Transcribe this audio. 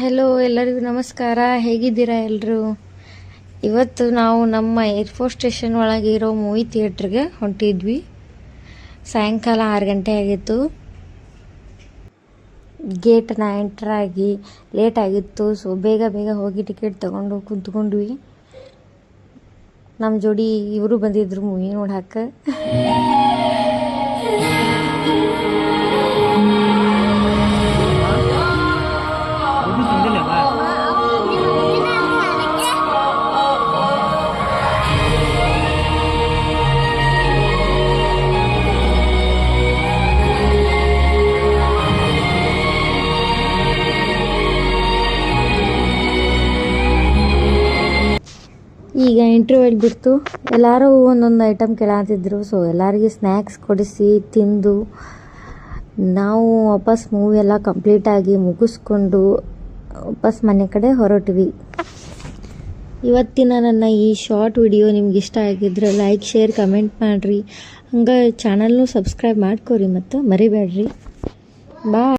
Hello, ಎಲ್ಲರಿಗೂ ನಮಸ್ಕಾರ. ಹೇಗಿದ್ದೀರಾ ಎಲ್ಲರೂ? ಇವತ್ತು ನಾವು ನಮ್ಮ ಏರ್ಫೋರ್ಸ್ ಸ್ಟೇಷನ್ ಒಳಗೆ ಇರೋ ಮೂವಿ ಥಿಯೇಟ್ರಿಗೆ ಹೊಂಟಿದ್ವಿ. ಸಾಯಂಕಾಲ 6 ಗಂಟೆ ಆಗಿತ್ತು. ಗೇಟನ್ನ ಎಂಟರ್ ಆಗಿ ಲೇಟ್ ಆಗಿತ್ತು. ಸೊ ಬೇಗ ಹೋಗಿ ಟಿಕೆಟ್ ತಗೊಂಡು ಕುಂತ್ಕೊಂಡ್ವಿ. ನಮ್ಮ ಜೋಡಿ ಇವರು ಬಂದಿದ್ರು ಮೂವಿ ನೋಡಕ್ಕೆ. ಈಗ ಇಂಟರ್ವ್ಯೂಲ್ ಬಿಡ್ತು. ಎಲ್ಲರೂ ಒಂದೊಂದು ಐಟಮ್ ಕೇಳತ್ತಿದ್ರು. ಸೊ ಎಲ್ಲರಿಗೆ ಸ್ನ್ಯಾಕ್ಸ್ ಕೊಡಿಸಿ ತಿಂದು ನಾವು ವಾಪಸ್ ಮೂವಿ ಎಲ್ಲ ಕಂಪ್ಲೀಟಾಗಿ ಮುಗಿಸ್ಕೊಂಡು ವಾಪಸ್ ಮನೆ ಕಡೆ ಹೊರಟ್ವಿ. ಇವತ್ತಿನ ನನ್ನ ಈ ಶಾರ್ಟ್ ವಿಡಿಯೋ ನಿಮ್ಗೆ ಇಷ್ಟ ಆಗಿದ್ರೆ ಲೈಕ್, ಶೇರ್, ಕಮೆಂಟ್ ಮಾಡಿರಿ. ಹಂಗೆ ಚಾನಲ್ನು ಸಬ್ಸ್ಕ್ರೈಬ್ ಮಾಡ್ಕೊರಿ ಮತ್ತು ಮರಿಬೇಡ್ರಿ. ಬಾಯ್.